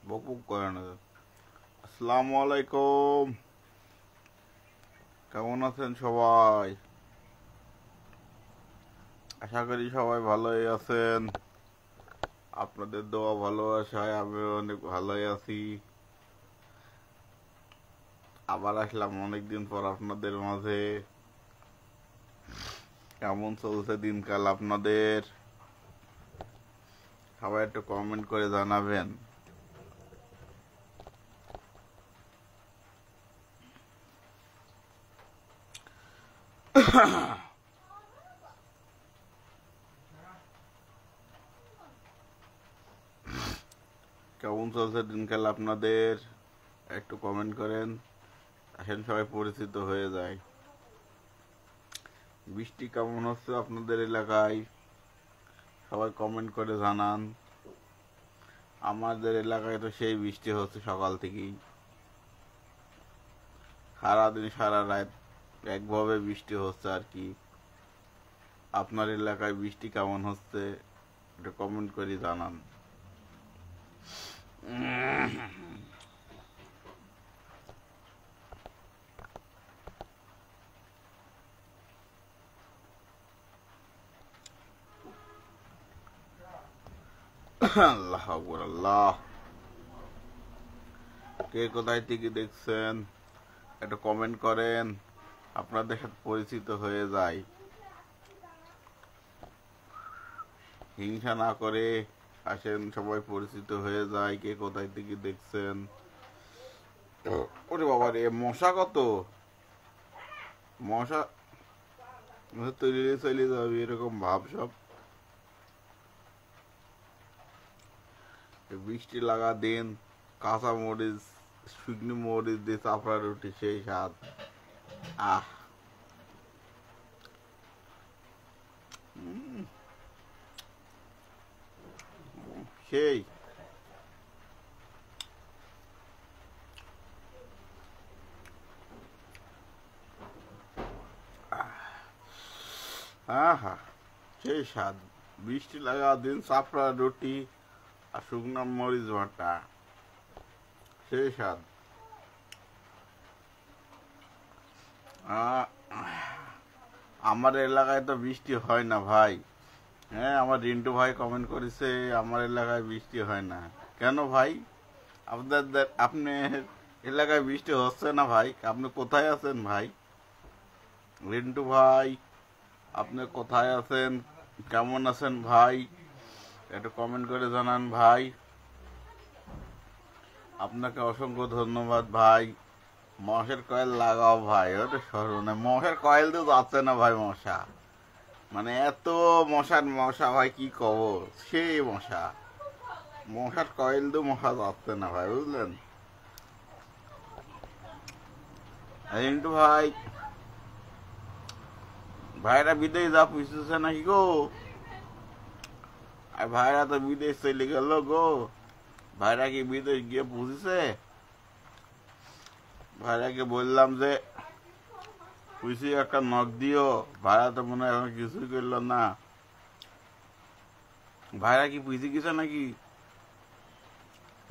বক বক করে না। আসসালামু আলাইকুম, কেমন আছেন সবাই? আশা করি সবাই ভালোই আছেন। আপনাদের দোয়া ভালোবাসায় আমি অনেক ভালোই আছি। আবার আসলাম অনেকদিন পর আপনাদের মাঝে। কেমন চলছে দিনকাল আপনাদের? সবাই একটু কমেন্ট করে জানাবেন। কেমন চলছে দিনকাল আপনাদের? একটু কমেন্ট করেন, আসেন সবাই পরিচিত হয়ে যায়। বৃষ্টি কেমন হচ্ছে আপনাদের এলাকায়? সবাই কমেন্ট করে জানান। আমাদের এলাকায় তো সেই বৃষ্টি হচ্ছে সকাল থেকেই, সারাদিন সারা রাত একভাবে বৃষ্টি হচ্ছে আর কি। আপনার এলাকায় বৃষ্টি কেমন হচ্ছে এটা কমেন্ট করে জানান। আল্লাহ আকবার, আল্লাহ। কে কোথায় থেকে দেখছেন একটু কমেন্ট করেন, আপনাদের সাথে পরিচিত হয়ে যায়। হিংসা না করে আসেন, সবাই পরিচিত হয়ে যায়। কে কোথায় থেকে দেখছেন? ওরে বাবা রে, মশা কত! মশা তৈরি চলে যাবে এরকম ভাব সব। বৃষ্টি লাগা দিন, কাঁচা মরিচ, শুকনো মরিচ দিয়ে চাপড়া রুটি, সেই স্বাদ। আহ, সেই। হ্যাঁ হ্যাঁ, সেই স্বাদ। বৃষ্টি লাগা দিন, চাপড়া রুটি আর শুকনো মরিচ ভাটা, সেই স্বাদ। আমার এলাকায় তো বৃষ্টি হয় না ভাই। হ্যাঁ, আমার রিন্টু ভাই কমেন্ট করেছে আমার এলাকায় বৃষ্টি হয় না। কেন ভাই? আপনার এলাকায় বৃষ্টি হচ্ছে না ভাই? আপনি কোথায় আছেন ভাই? রিন্টু ভাই, আপনি কোথায় আছেন? কেমন আছেন ভাই? একটু কমেন্ট করে জানান ভাই। আপনাকে অসংখ্য ধন্যবাদ ভাই। মশের কয়েল লাগাও ভাই। ওটা সরনে মশের কয়েল তো যাচ্ছে না ভাই। মশা মানে এত মশা ভাই, কি কব। সেই মশার কয়েল তো মশা যাচ্ছে না ভাই, বুঝলেন? রিন্টু ভাই, ভাইরা বিদেশ যা পুষতেছে নাকি গো? আর ভাইরা তো বিদেশ চলে গেল গো। ভাইরা কি বিদেশ গিয়ে পুষেছে? ভাইরাকে বললাম যে পুষি একটা নখ দিও, ভাইরা তো মনে হয় এখন কিছুই করলো না। ভাইরা কি পুষে গেছে নাকি?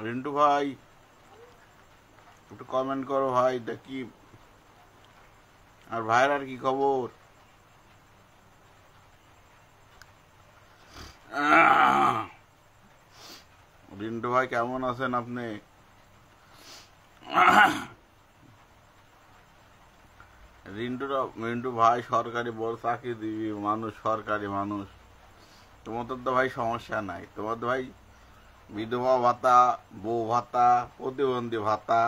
রিন্টু ভাই, একটু কমেন্ট করো ভাই, দেখি। আর ভাইরার কি খবর? রিন্টু ভাই, কেমন আছেন আপনি? রিন্টু ভাই সরকারি বড় চাকরিজীবী মানুষ, সরকারি মানুষ। তোমাদের তো ভাই সমস্যা নাই। তোমাদের ভাই বিধবা ভাতা, বউ ভাতা, প্রতিবন্ধী ভাতা,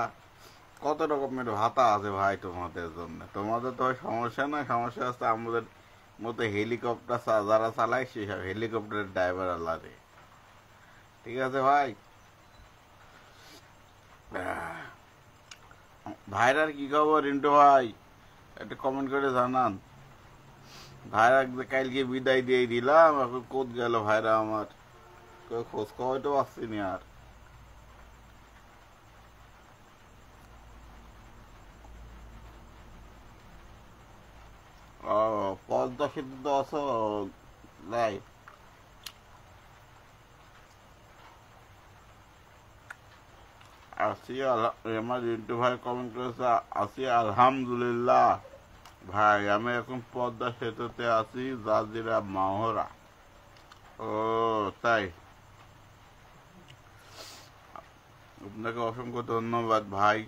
কত রকমের ভাতা আছে ভাই তোমাদের জন্য। তোমাদের তো ভাই সমস্যা নাই। সমস্যা আছে আমাদের মতো হেলিকপ্টার যারা চালায়, সেসব হেলিকপ্টারের ড্রাইভার আলাদা। ঠিক আছে ভাই। ভাইরার কি খবর রিন্টু ভাই? একটা কমেন্ট করে জানান। ভাইরা কালকে বিদায় দিয়ে দিলাম, এখন কোথ গেল ভাইরা আমার? খোঁজ খবর তো পাচ্ছি না আর। ও, পদ্মা সেতু তো আছো নাই? আছি আমার রিন্টু ভাই কমেন্ট করেছে, আছি আলহামদুলিল্লাহ ভাই, আমি এখন পদ্মা সেতুতে আছি, জাজিরা মাহরা। ও তাই, আপনাকে অসংখ্য ধন্যবাদ ভাই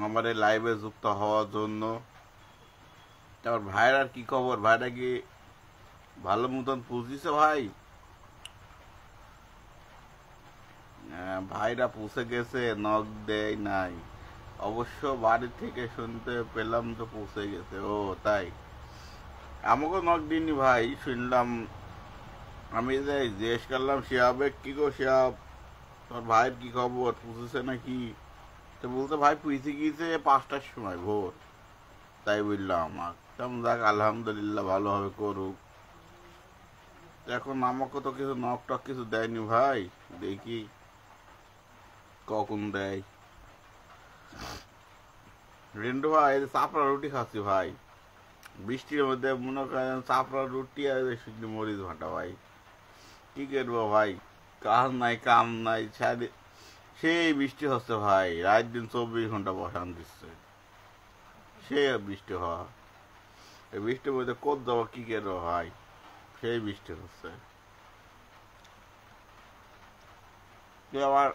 আমার এই লাইভে যুক্ত হওয়ার জন্য। তারপর ভাইরার কি খবর? ভাইরা কি ভালো মতন পুষিছে ভাই? ভাইরা পুষে গেছে, নখ দেয় নাই? অবশ্য বাড়ি থেকে শুনতে পেলাম তো পুষে গেছে। ও তাই, আমাকে নখ দিননি ভাই, শুনলাম। আমি যে জিজ্ঞেস করলাম শিয়াবে, কি গো শিয়াব তোর ভাইয়ের কি খবর, পুষেছে নাকি? তো বলতে ভাই পুষে গিয়েছে 5টার সময় ভোর। তাই বললাম আমার, তেমন যাক আলহামদুলিল্লাহ ভালোভাবে করুক। এখন আমাকে তো কিছু নখ টক কিছু দেয়নি ভাই, দেখি কখন দেয়। রিন্টু ভাই চাপড়া রুটি খাচ্ছি ভাই, বৃষ্টির মধ্যে মনে করেন চাপড়া রুটি আর শুকনো মরিচ ভাটা ভাই, কি করবো ভাই, কাজ নাই কাম নাই, সেই বৃষ্টি হচ্ছে ভাই, রাত দিন 24 ঘন্টা বসান দিচ্ছে, সে বৃষ্টি হওয়া। এই বৃষ্টির মধ্যে কোথ যাবো, কি করবো ভাই, সেই বৃষ্টি হচ্ছে। আবার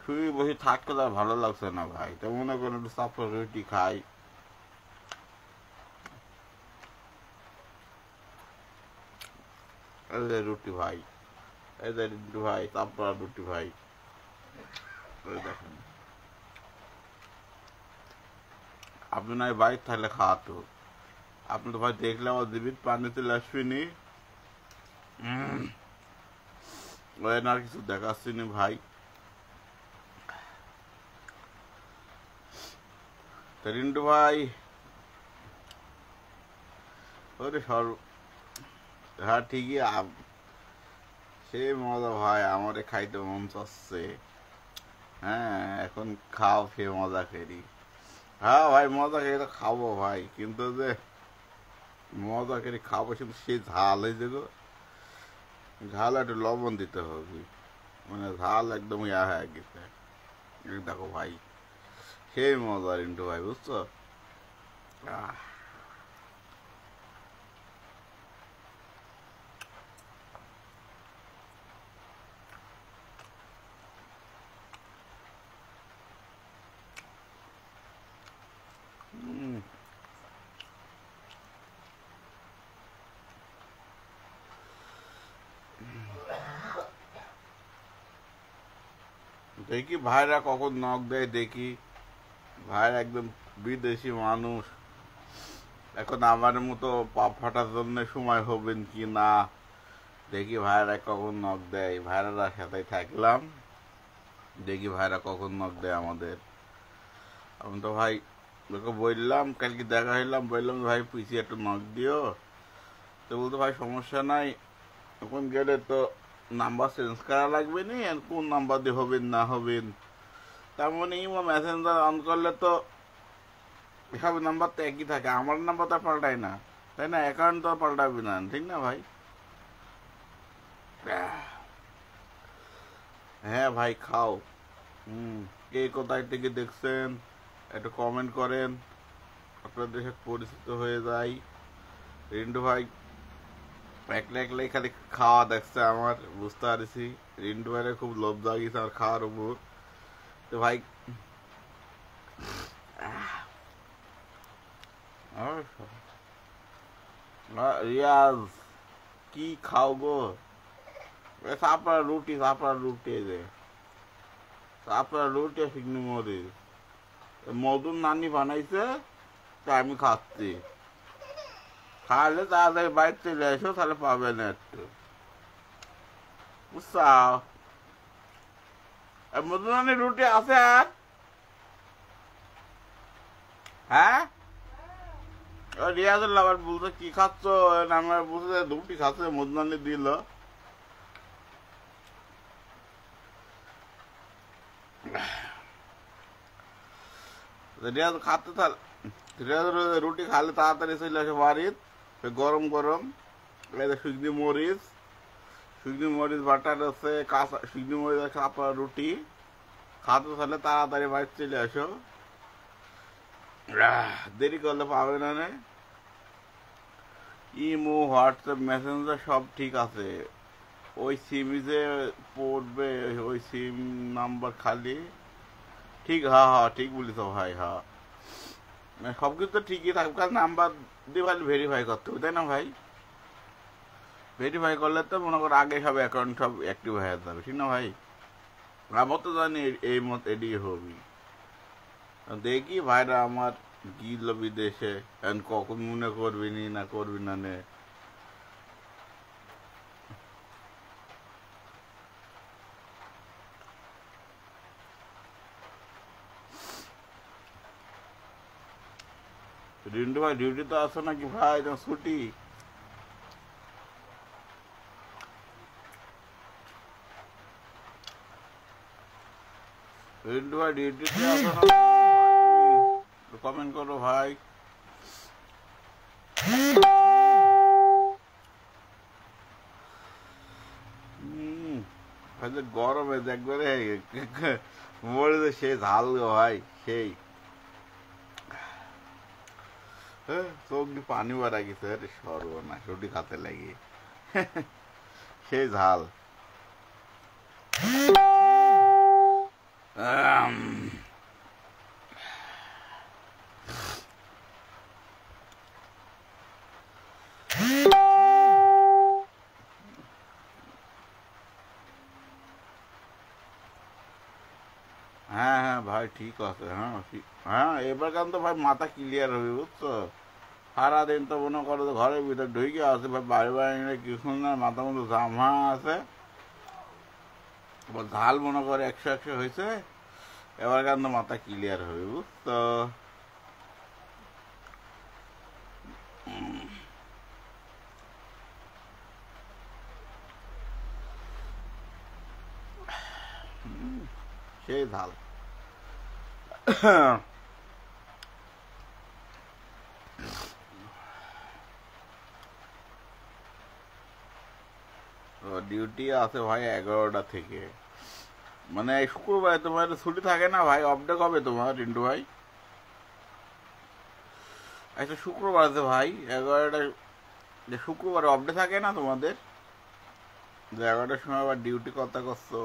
শুয়ে বসে থাকতে আর ভালো লাগছে না ভাই, তো মনে করেন একটু চাপড়া রুটি খাই। রুটি ভাই, এই যে রুটি ভাই, চাপড়া রুটি ভাই, দেখেন আপনি না বাইক থাকলে খাওয়াতো, আপনি তো ভাই দেখলে আমার দিবির পানি চলে আসবিনি। ওই না কিছু দেখাচ্ছি নি ভাই। রিন্টু ভাই ওরে হ্যাঁ ঠিকই, সে মজা ভাই, আমারে খাইতে মন চাচ্ছে। হ্যাঁ এখন খাও, খেয়ে মজা করি। হ্যাঁ ভাই মজা খেয়ে তো খাবো ভাই, কিন্তু যে মজা করে খাবো কিন্তু সে ঝাল হয়েছে গো, ঝাল একটু লবণ দিতে হবে, মানে ঝাল একদম ইয়া হয়ে গেছে। দেখো ভাই সেই মজা রিন্টু ভাই, বুঝছো? দেখি ভাইরা কখন নখ দেয়, দেখি ভাইরা একদম বিদেশি মানুষ, এখন আমার মতো পা ফাটার জন্য সময় হবেন কি না, দেখি ভাইরা কখন নখ দেয়। ভাইরার সাথে থাকলাম, দেখি ভাইরা কখন নখ দেয় আমাদের। আমি তো ভাই ওকে বললাম, কালকে দেখা হইলাম, বললাম ভাই পিছিয়ে একটু নখ দিও, তো বলতো ভাই সমস্যা নাই, এখন গেলে তো নাম্বার চেঞ্জ করা লাগবে নি, কোন নাম্বার দিয়ে হবেন না হবেন, তার মানে ইমো মেসেঞ্জার অন করলে তো সব নাম্বার তো একই থাকে, আমার নাম্বার তো পাল্টাই না, তাই না? অ্যাকাউন্ট তো পাল্টাবি না, ঠিক না ভাই? হ্যাঁ ভাই খাও। কে কোথায় থেকে দেখছেন একটু কমেন্ট করেন, আপনাদের সাথে পরিচিত হয়ে যাই। রিন্টু ভাই একলা একলাই খালি খাওয়া দেখছে আমার, বুঝতে পারছি রিন্টু ভাইয়ের খুব লোভ জাগিয়েছে আমার খাওয়ার উপর। তো ভাই রিয়াজ কি খাও গো? আপনার রুটি, আপনার রুটি, যে আপনার রুটি শুকনো মরিচ মধুর নানি বানাইছে, তাই আমি খাচ্ছি। খাইলে তাড়াতাড়ি বাইরে চলে এসো, তাহলে পাবে না একটু, বুঝছাও? মধুর নানি রুটি আছে আর? হ্যাঁ রিয়াজুল আবার বলছে কি খাচ্ছ, আমার বলছে রুটি খাচ্ছে, মধুর নানি দিল। রিয়াজ খাতে তাহলে, রিয়াজ রুটি খালে তাড়াতাড়ি চলে আসে বাড়ির, গরম গরম শুকনো মরিচ শুকনো মরিচ বাটার আছে, কাঁচা শুকনো মরিচ কাঁচা রুটি খাতে তাহলে তাড়াতাড়ি বাইরে চলে আসো, দেরি করলে পাবে না। ইমো হোয়াটসঅ্যাপ মেসেঞ্জার সব ঠিক আছে, ওই সিমে যে পড়বে ওই সিম নাম্বার খালি ঠিক। হ্যাঁ হ্যাঁ ঠিক বলিস ভাই। হ্যাঁ সব কিছু তো ঠিকই থাকবে, কারণ নাম্বার দিয়ে ভাই ভেরিফাই করতে হবে, তাই না ভাই? ভেরিফাই করলে তো মনে করো আগে সব অ্যাকাউন্ট সব অ্যাক্টিভ হয়ে যাবে, ঠিক না ভাই? আমার তো জানি এই মত এডি হবি। দেখি ভাইরা আমার গিল বিদেশে, কখন মনে করবি নি না করবি না নে। রিন্টু ভাই ডিউটি তো আসো নাকি ভাই, তোমার ছুটি? রিন্টু ভাই ডিউটিতে আসো না, কমেন্ট করো ভাই। গরমে একবারে মরে তো সেই ঝাল গো ভাই, সেই চোখ দিয়ে পানি বাড়া গেছে, সর্বনাশ রুটি খাতে লাগে, সেই ঝাল। হ্যাঁ হ্যাঁ ভাই ঠিক আছে। হ্যাঁ হ্যাঁ এবার কেন তো ভাই মাথা ক্লিয়ার হবে, বুঝছো? সারাদিন তো মনে করো ঘরের ভিতরে ঢুকে আছে ভাই, বাড়ি বাড়ি কিছু না, মাথা মতো জামা আছে, ঝাল মনে করে 100 হয়েছে, এবার কেন তো মাথা ক্লিয়ার হবে, বুঝছো? সেই ঝাল। ডিউটি আছে ভাই 11টা থেকে, মানে শুক্রবার তোমার ছুটি থাকে না ভাই? অফ ডে কবে তোমার রিন্টু ভাই? আচ্ছা শুক্রবার আছে ভাই 11টা, যে শুক্রবার অফ ডে থাকে না তোমাদের? যে 11টার সময় আবার ডিউটি কথা করছো।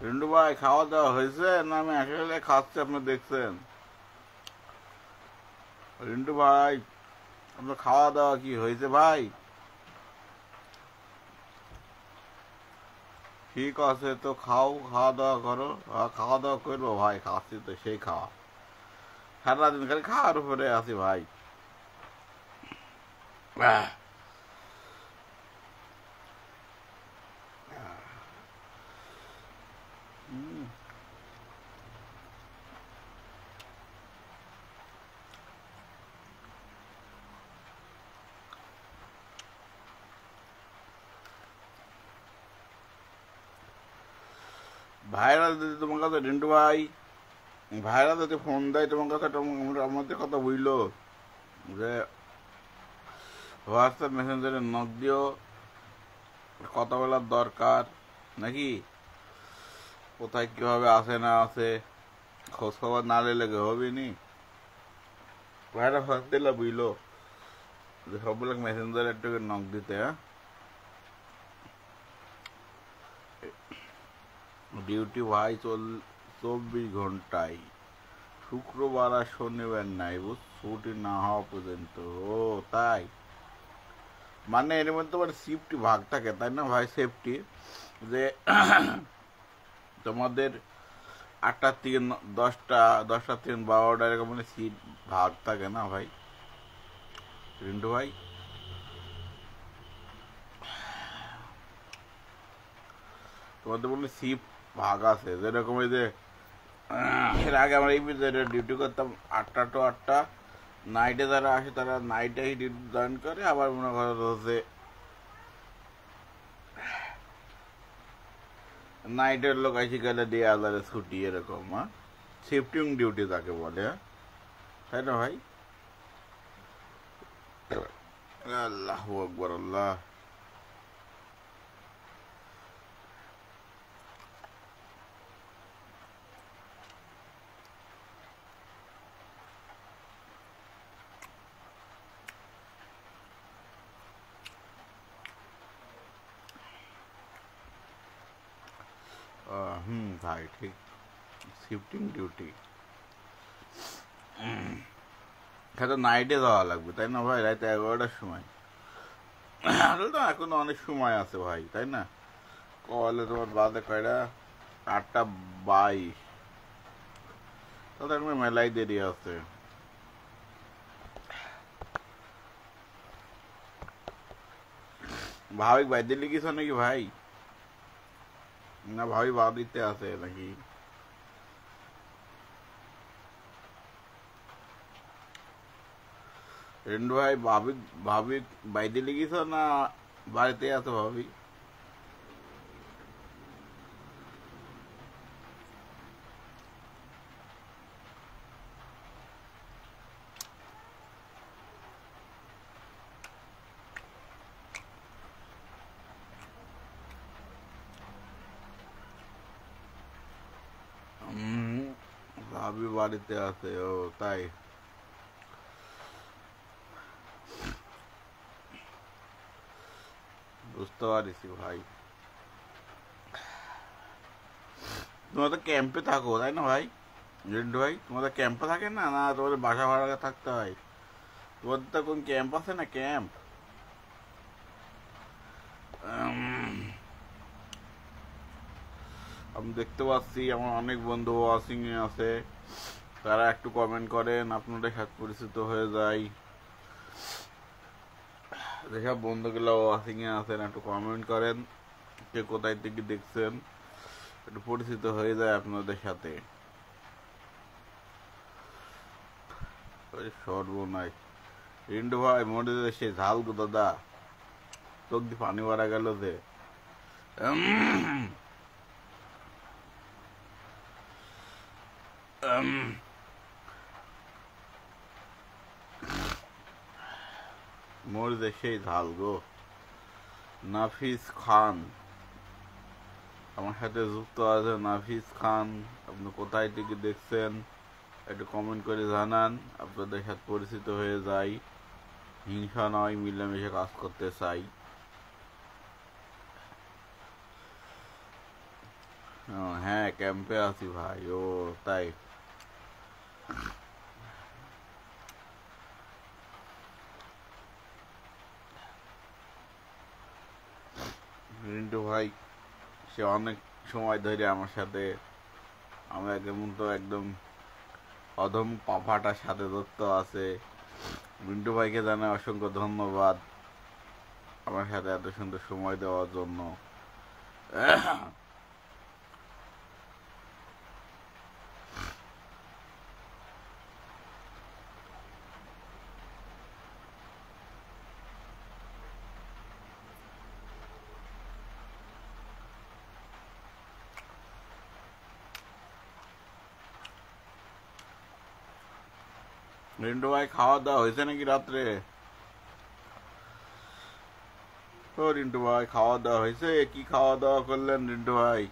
রিন্টু ভাই খাওয়া দাওয়া হয়েছে না? আমি আসলে খাচ্ছি, আপনি দেখছেন? রিন্টু ভাই আপনার খাওয়া দাওয়া কি হয়েছে ভাই? ঠিক আছে তো খাও, খাওয়া দাওয়া করো। খাওয়া দাওয়া করবো ভাই, খাচ্ছি তো সেই খাওয়া, সারাদিন খালি খাওয়ার উপরে আছি ভাই। ভাইরা যদি তোমার কাছে রিন্টু ভাই, ভাইরা যদি ফোন দেয় তোমার কাছে, আমাদের কথা বুঝলো যে হোয়াটসঅ্যাপ মেসেঞ্জারে নক দিও, কথা বলার দরকার নাকি, কোথায় কিভাবে আসে না আসে খোঁজ খবর না নিলে হবে নি। ভাইরা ফোন দিলে বুঝলো যে সবগুলো মেসেঞ্জারে একটু নক দিতে। হ্যাঁ ডিউটি ভাই 24 ঘন্টায়, শুক্রবার আর শনিবার নাই, ছুটি না হওয়া পর্যন্ত। ও তাই? মানে এর মধ্যে তোমার শিফটি ভাগ থাকে তাই না ভাই, সেফটি যে তোমাদের 8টা 3 10টা 10টা 3 12টা এরকম মানে সিট ভাগ থাকে না ভাই রিন্টু ভাই। তোমাদের বলে শিফট ভাগ আছে, যেরকম এই যে এর আগে আমরা এই ডিউটি করতাম 8টা টু 8টা, নাইটে যারা আসে তারা নাইটে ডিউটি জয়েন করে, আবার মনে করো হচ্ছে নাইটের লোক আসি গেলে দিয়ে আলাদা ছুটি এরকম। হ্যাঁ, শিফটিং ডিউটি তাকে বলে, হ্যাঁ তাই না ভাই? আল্লাহ আকবর আল্লাহ। ভাই ঠিক, শিফটিং ডিউটি তো নাইটে যাওয়া লাগবে তাই না ভাই, রাতে 11টার সময়। আসলে তো এখনো অনেক সময় আছে ভাই তাই না? কলে তোমার বাদে কয়টা, 8টা 22, তাহলে এখন মেলাই দেরি আছে। ভাবিক ভাই দিল্লি কিছু নাকি ভাই, না ভাবি দিতে আছে নাকি? রেন্ডু ভাই ভাবিক ভাবিক বাইরে লিখিস না বাড়িতে আছো ভাবি? ভাবি বাড়িতে আছে, ও তাই? বুঝতে পারিছি ভাই। তোমরা তো ক্যাম্পে থাকো তাই না ভাই রিন্টু ভাই? তোমাদের ক্যাম্পে থাকে না, না তোমাদের বাসা ভাড়া থাকতে হয়? তোমাদের তো কোন ক্যাম্প আছে না, ক্যাম্প? আমি দেখতে পাচ্ছি আমার অনেক বন্ধু ওয়াশিং এ আছে, তারা একটু কমেন্ট করেন, আপনাদের সাথে পরিচিত হয়ে যায়। যেসব বন্ধুগুলো ওয়াশিং এ আছেন একটু কমেন্ট করেন, কে কোথায় থেকে দেখছেন, একটু পরিচিত হয়ে যায় আপনাদের সাথে। সর্বনাশ রিন্টু ভাই, মনে সে ঝাল গো দাদা, চোখ দিয়ে পানি মারা গেল যে। মরে সেই ঝাল গো। নাফিস খান আমার সাথে যুক্ত আছে, নাফিস খান, আপনি কোথায় থেকে দেখছেন একটু কমেন্ট করে জানান, আপনাদের সাথে পরিচিত হয়ে যাই। হিংসা নয়, মিলেমিশে কাজ করতে চাই। হ্যাঁ ক্যাম্পে আছি ভাই, ও তাই? রিন্টু ভাই সে অনেক সময় ধরে আমার সাথে, আমরা যেমন তো একদম অধম পাফাটার সাথে যুক্ত আছে। মিন্টু ভাইকে জানাই অসংখ্য ধন্যবাদ আমার সাথে এত সুন্দর সময় দেওয়ার জন্য। রিন্টু ভাই খাওয়া দাওয়া হয়েছে নাকি রাত্রে? ও রিন্টু ভাই খাওয়া দাওয়া হয়েছে? কি খাওয়া দাওয়া করলেন রিন্টু ভাই?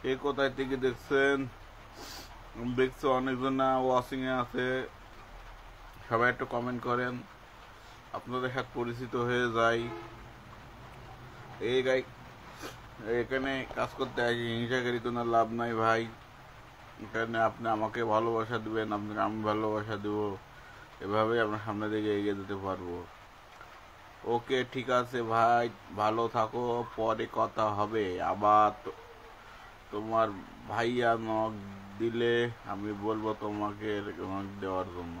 কে কোথায় থেকে দেখছেন? দেখছো অনেকজন ওয়াচিং এ আছে, সবাই একটু কমেন্ট করেন, আপনাদের সাথে পরিচিত হয়ে যাই। এই গাই এখানে কাজ করতে আসি, হিংসাকারী কোনো লাভ নাই ভাই। এখানে আপনি আমাকে ভালোবাসা দিবেন, আপনাকে আমি ভালোবাসা দেব, এভাবেই আমরা সামনের দিকে এগিয়ে যেতে পারবো। ওকে ঠিক আছে ভাই, ভালো থাকো, পরে কথা হবে আবার। তোমার ভাইয়া নক দিলে আমি বলবো তোমাকে নক দেওয়ার জন্য।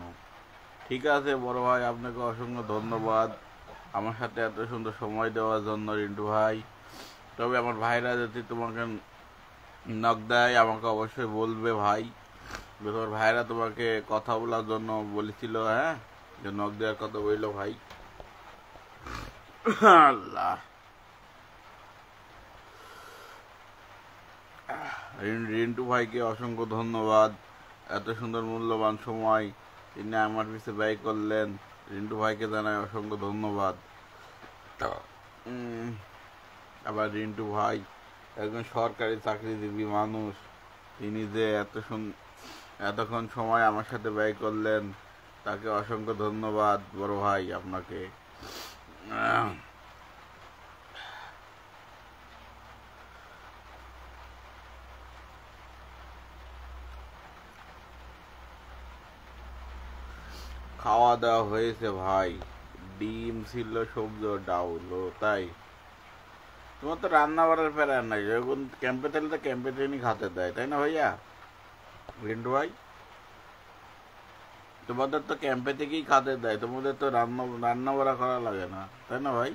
ঠিক আছে বড় ভাই, আপনাকে অসংখ্য ধন্যবাদ আমার সাথে এত সুন্দর সময় দেওয়ার জন্য রিন্টু ভাই। তবে আমার ভাইরা যদি তোমাকে নক দেয় আমাকে অবশ্যই বলবে ভাই, তোমার ভাইরা তোমাকে কথা বলার জন্য বলেছিল, হ্যাঁ, যে নক দেওয়ার কথা বললো ভাই। আল্লাহ, রিন্টু ভাইকে অসংখ্য ধন্যবাদ, এত সুন্দর মূল্যবান সময় তিনি আমার পিছে ব্যয় করলেন। রিন্টু ভাইকে জানাই অসংখ্য ধন্যবাদ। আবার রিন্টু ভাই একজন সরকারি চাকরিজীবী মানুষ, তিনি যে এতক্ষণ সময় আমার সাথে ব্যয় করলেন, তাকে অসংখ্য ধন্যবাদ বড় ভাই আপনাকে। খাওয়া দাওয়া হয়েছে ভাই, ডিম ছিল, সবজি ডাউল, তাই তোমার তো রান্না বাড়ার প্যারা নাই, যখন ক্যাম্পে থাকলে তো ক্যাম্পে ট্রেনই খাতে দেয়, তাই না ভাইয়া রিন্টু ভাই? তোমাদের তো ক্যাম্পে থেকেই খাতে দেয়, তোমাদের তো রান্না বাড়া করা লাগে না, তাই না ভাই?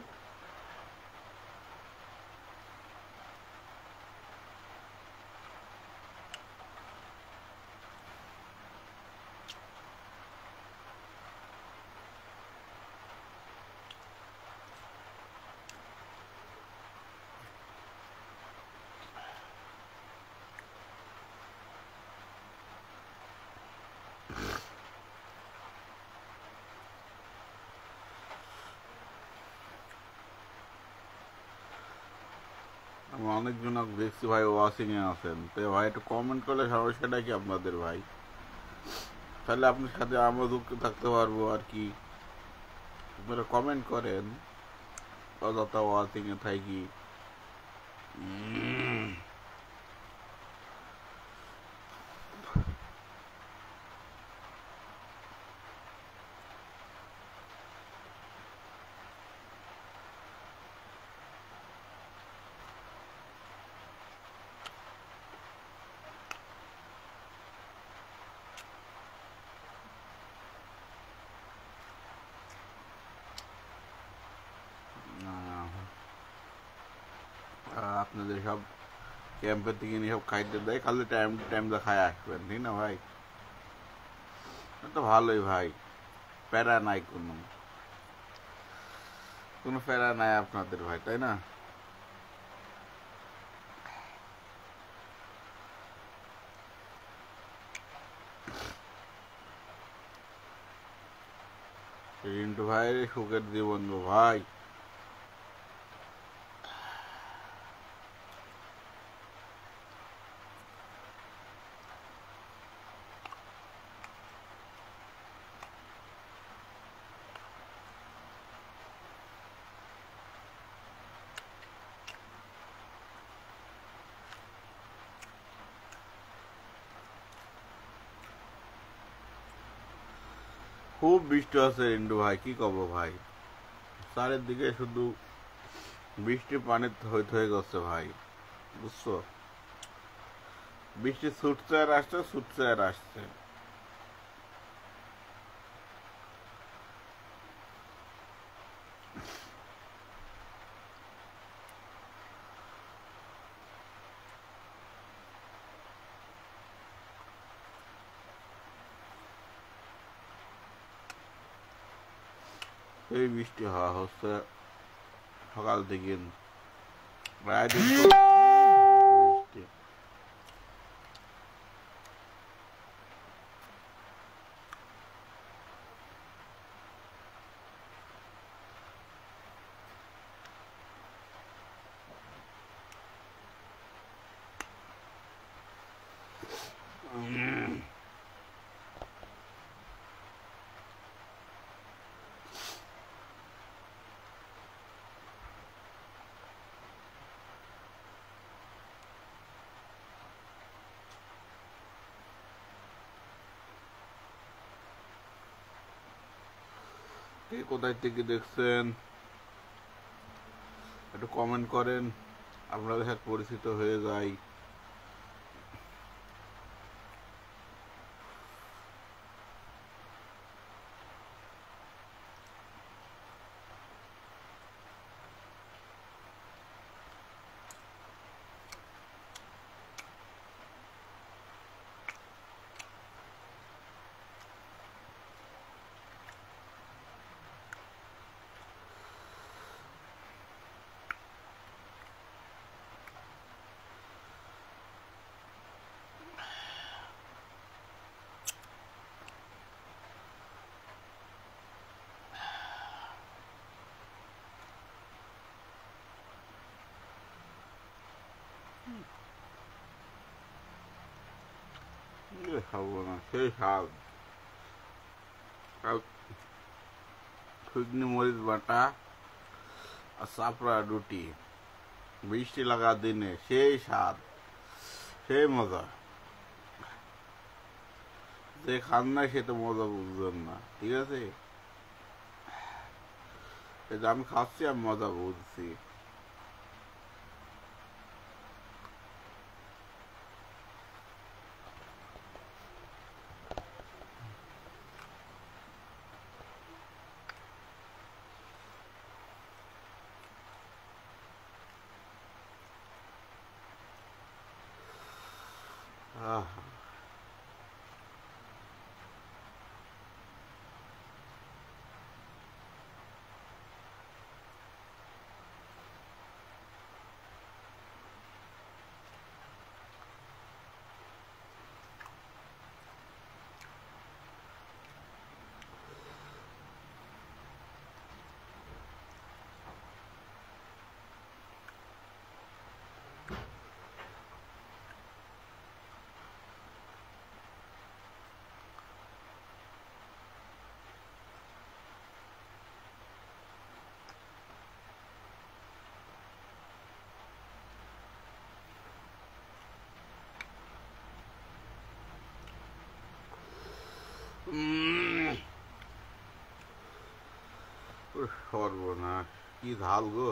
আমি অনেকজন দেখছি ভাই ওয়াশিং এ আছেন, তো ভাই একটু কমেন্ট করলে সমস্যাটা কি আপনাদের ভাই? তাহলে আপনার সাথে আমরা যুক্ত থাকতে পারবো আর কি। আপনারা কমেন্ট করেন, অযথা ওয়াশিং এ থাকি। আপনাদের সব ক্যাম্পের থেকে নিয়ে সব খাইতে দেয়, খালি টাইম টু টাইম খায় আসবেন, ঠিক না ভাই? তো ভালোই ভাই, প্যারা নাই, কোনো কোনো প্যারা নাই আপনাদের ভাই, তাই না? রিন্টু ভাই সুখের জীবন গো ভাই। খুব বৃষ্টি আছে রিন্টু ভাই, কি কব ভাই, চারিদিকে শুধু বৃষ্টি পানির হইতে হয়ে গেছে ভাই, বুঝছো? বৃষ্টি ছুটছে আর আসছে, ছুটছে আর আসছে। এই বৃষ্টি হওয়া হচ্ছে সকাল থেকে, প্রায় দিন বৃষ্টি। কে কোথায় থেকে দেখছেন একটু কমেন্ট করেন, আপনাদের সাথে পরিচিত হয়ে যাই। খাবো না, সেই স্বাদ। শুকনো মরিচ বাটা আর চাপড়া রুটি, বৃষ্টি লাগা দিনে সেই স্বাদ, সেই মজা। যে খান না সে তো মজা বুঝবেন না, ঠিক আছে? আমি খাচ্ছি, আমি মজা বুঝছি। আহ সর্বনাশ, কি ঝাল গো!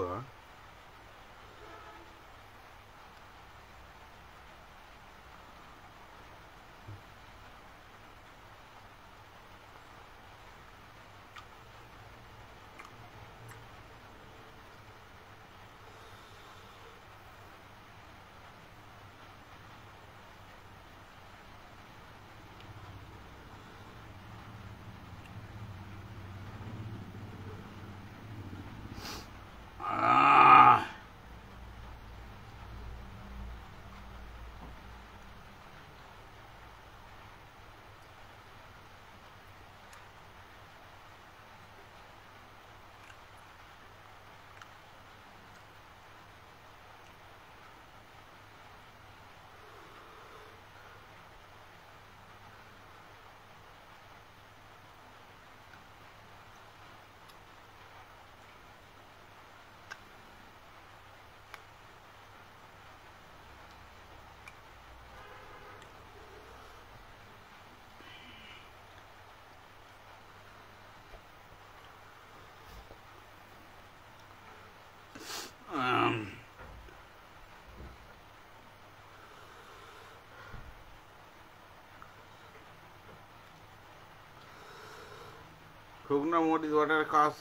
শুকনো মরিচ বাটার কাজ,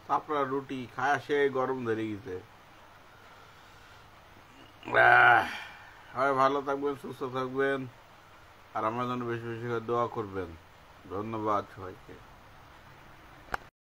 চাপড়া রুটি খায়া সে গরম ধরে গেছে। সবাই ভালো থাকবেন, সুস্থ থাকবেন, আর আমার জন্য বেশি বেশি করে দোয়া করবেন। ধন্যবাদ সবাইকে।